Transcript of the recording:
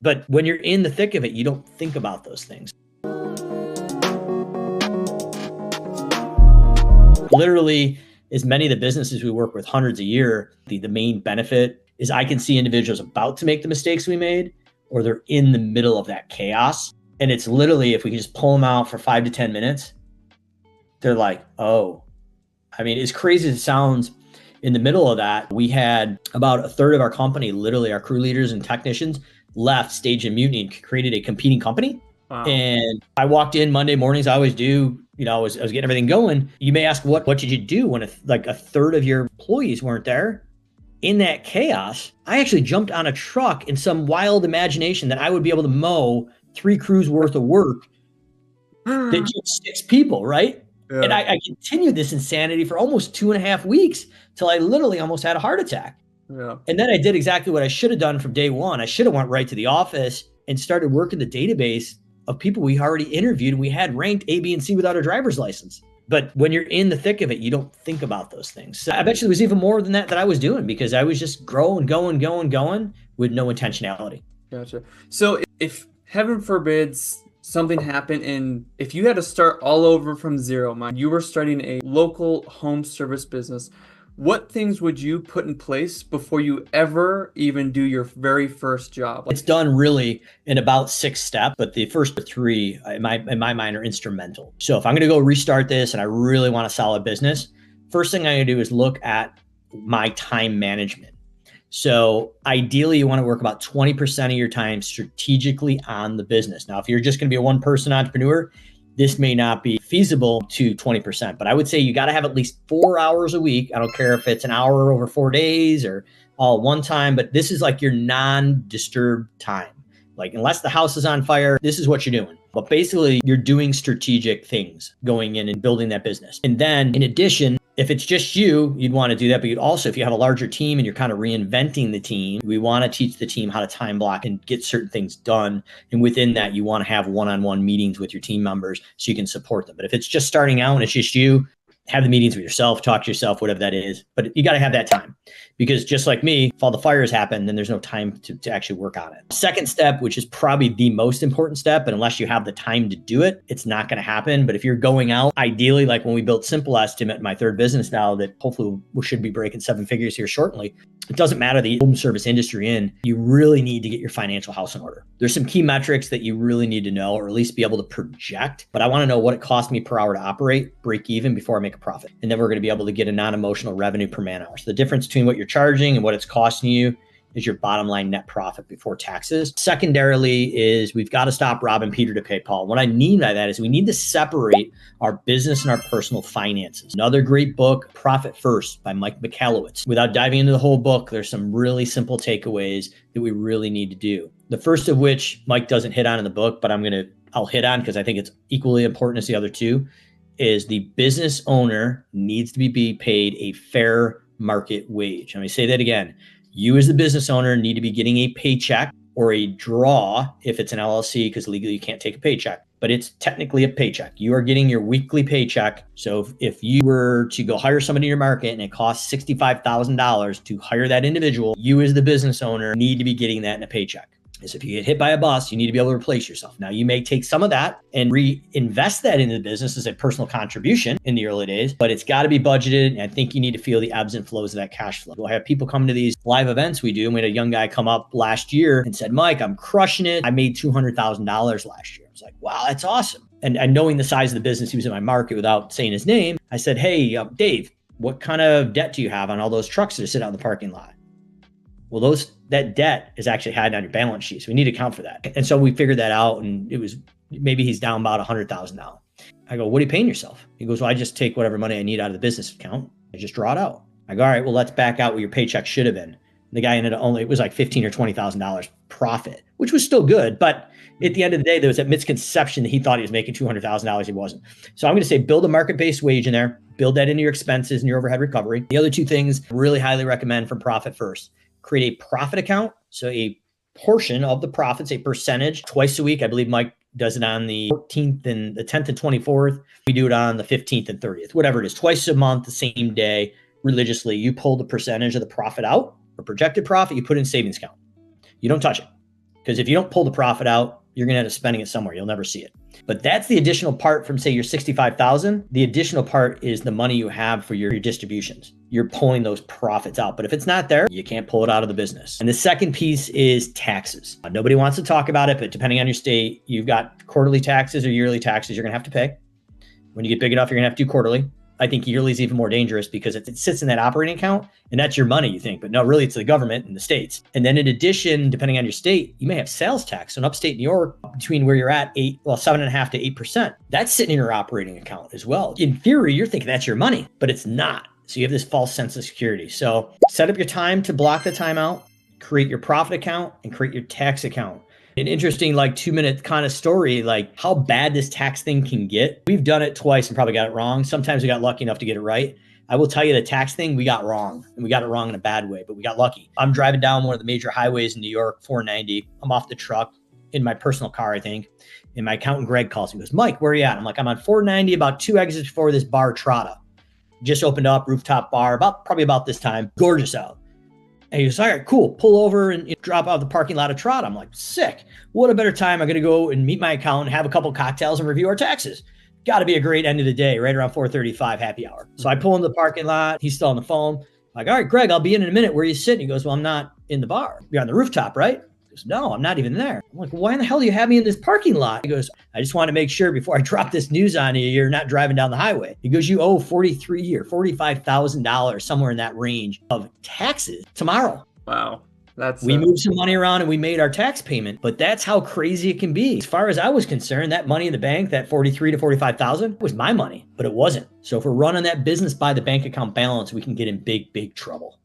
But when you're in the thick of it, you don't think about those things. Literally, as many of the businesses we work with, hundreds a year, the main benefit is I can see individuals about to make the mistakes we made, or they're in the middle of that chaos. And it's literally, if we can just pull them out for 5 to 10 minutes, they're like, oh, I mean, as crazy as it sounds, in the middle of that, we had about a third of our company, literally our crew leaders and technicians, left, staged a mutiny, and created a competing company. Wow. And I walked in Monday mornings. I always do. I was getting everything going. You may ask, what did you do when a third of your employees weren't there? In that chaos, I actually jumped on a truck in some wild imagination that I would be able to mow 3 crews worth of work that just 6 people, right? Yeah. And I continued this insanity for almost 2.5 weeks till I literally almost had a heart attack. Yeah. And then I did exactly what I should have done from day one. I should have went right to the office and started working the database of people we already interviewed, and we had ranked A, B, and C without a driver's license. But when you're in the thick of it, you don't think about those things. So I bet you there was even more than that I was doing, because I was just going with no intentionality. Gotcha. So if heaven forbids something happened, and if you had to start all over from zero, you were starting a local home service business, what things would you put in place before you ever even do your very first job? It's done really in about 6 steps, but the first 3, in my mind, are instrumental. So if I'm going to go restart this and I really want a solid business, first thing I'm going to do is look at my time management. So ideally, you want to work about 20% of your time strategically on the business. Now, if you're just going to be a one-person entrepreneur, this may not be feasible to 20%, but I would say you got to have at least 4 hours a week. I don't care if it's an hour over 4 days or all one time, but this is like your non-disturbed time. Like, unless the house is on fire, this is what you're doing. But basically, you're doing strategic things going in and building that business. And then in addition, if it's just you, you'd want to do that. But you'd also, if you have a larger team and you're kind of reinventing the team, we want to teach the team how to time block and get certain things done. And within that, you want to have one-on-one meetings with your team members so you can support them. But if it's just starting out and it's just you, have the meetings with yourself, talk to yourself, whatever that is. But you got to have that time, because just like me, if all the fires happen, then there's no time to actually work on it. Second step, which is probably the most important step, and unless you have the time to do it, it's not going to happen. But if you're going out, ideally, like when we built Simple Estimate, my third business now that hopefully we should be breaking 7 figures here shortly, it doesn't matter the home service industry in, you really need to get your financial house in order. There's some key metrics that you really need to know, or at least be able to project. But I want to know what it costs me per hour to operate, break even before I make a profit. And then we're going to be able to get a non-emotional revenue per man hour. So the difference between what you're charging and what it's costing you is your bottom line net profit before taxes. Secondarily is we've got to stop robbing Peter to pay Paul. What I mean by that is we need to separate our business and our personal finances. Another great book, Profit First by Mike Michalowicz. Without diving into the whole book, there's some really simple takeaways that we really need to do. The first of which Mike doesn't hit on in the book, but I'll hit on because I think it's equally important as the other two, is the business owner needs to be paid a fair market wage. Let me say that again. You as the business owner need to be getting a paycheck or a draw if it's an LLC, because legally you can't take a paycheck, but it's technically a paycheck. You are getting your weekly paycheck. So if you were to go hire somebody in your market and it costs $65,000 to hire that individual, you as the business owner need to be getting that in a paycheck. Is if you get hit by a bus, you need to be able to replace yourself. Now, you may take some of that and reinvest that into the business as a personal contribution in the early days, but it's got to be budgeted. And I think you need to feel the ebbs and flows of that cash flow. We'll have people come to these live events we do. And we had a young guy come up last year and said, Mike, I'm crushing it. I made $200,000 last year. I was like, wow, that's awesome. And knowing the size of the business he was in my market without saying his name, I said, hey, Dave, what kind of debt do you have on all those trucks that are sitting out in the parking lot? Well, that debt is actually had on your balance sheet. So we need to account for that. And so we figured that out, and it was, maybe he's down about $100,000 now. I go, what are you paying yourself? He goes, well, I just take whatever money I need out of the business account. I just draw it out. I go, all right, well, let's back out what your paycheck should have been. The guy ended up it was like $15,000 or $20,000 profit, which was still good. But at the end of the day, there was that misconception that he thought he was making $200,000. He wasn't. So I'm going to say, build a market-based wage in there, build that into your expenses and your overhead recovery. The other 2 things I really highly recommend from Profit First. Create a profit account. So a portion of the profits, a percentage, twice a week. I believe Mike does it on the 14th and the 10th and 24th. We do it on the 15th and 30th, whatever it is, twice a month, the same day, religiously. You pull the percentage of the profit out, or projected profit, you put in savings account. You don't touch it. Because if you don't pull the profit out, you're going to end up spending it somewhere. You'll never see it. But that's the additional part from, say, your 65,000. The additional part is the money you have for your distributions. You're pulling those profits out. But if it's not there, you can't pull it out of the business. And the second piece is taxes. Nobody wants to talk about it, but depending on your state, you've got quarterly taxes or yearly taxes you're going to have to pay. When you get big enough, you're going to have to do quarterly. I think yearly is even more dangerous because it sits in that operating account and that's your money, you think. But no, really, it's the government and the states. And then in addition, depending on your state, you may have sales tax. So in upstate New York, between where you're at, 7.5% to 8%, that's sitting in your operating account as well. In theory, you're thinking that's your money, but it's not. So you have this false sense of security. So set up your time to block the time out, create your profit account, and create your tax account. An interesting 2-minute kind of story, like how bad this tax thing can get. We've done it twice and probably got it wrong. Sometimes we got lucky enough to get it right. I will tell you the tax thing we got wrong, and we got it wrong in a bad way, but we got lucky. I'm driving down one of the major highways in New York, 490. I'm off the truck in my personal car, I think. And my accountant, Greg, calls me. He goes, Mike, where are you at? I'm like, I'm on 490, about 2 exits before this bar, Trotta. Just opened up, rooftop bar, probably about this time. Gorgeous out. And he goes, all right, cool. Pull over and drop out of the parking lot of Trotta. I'm like, sick. What a better time. I'm going to go and meet my accountant, have a couple cocktails and review our taxes. Got to be a great end of the day, right around 4:35 happy hour. So I pull in the parking lot. He's still on the phone. I'm like, all right, Greg, I'll be in a minute. Where are you sitting? He goes, well, I'm not in the bar. You're on the rooftop, right? He goes, no, I'm not even there. I'm like, why in the hell do you have me in this parking lot? He goes, I just want to make sure before I drop this news on you, you're not driving down the highway. He goes, you owe $43,000 or $45,000, somewhere in that range of taxes tomorrow. Wow. We moved some money around and we made our tax payment, but that's how crazy it can be. As far as I was concerned, that money in the bank, that 43 to 45,000 was my money, but it wasn't. So if we're running that business by the bank account balance, we can get in big, big trouble.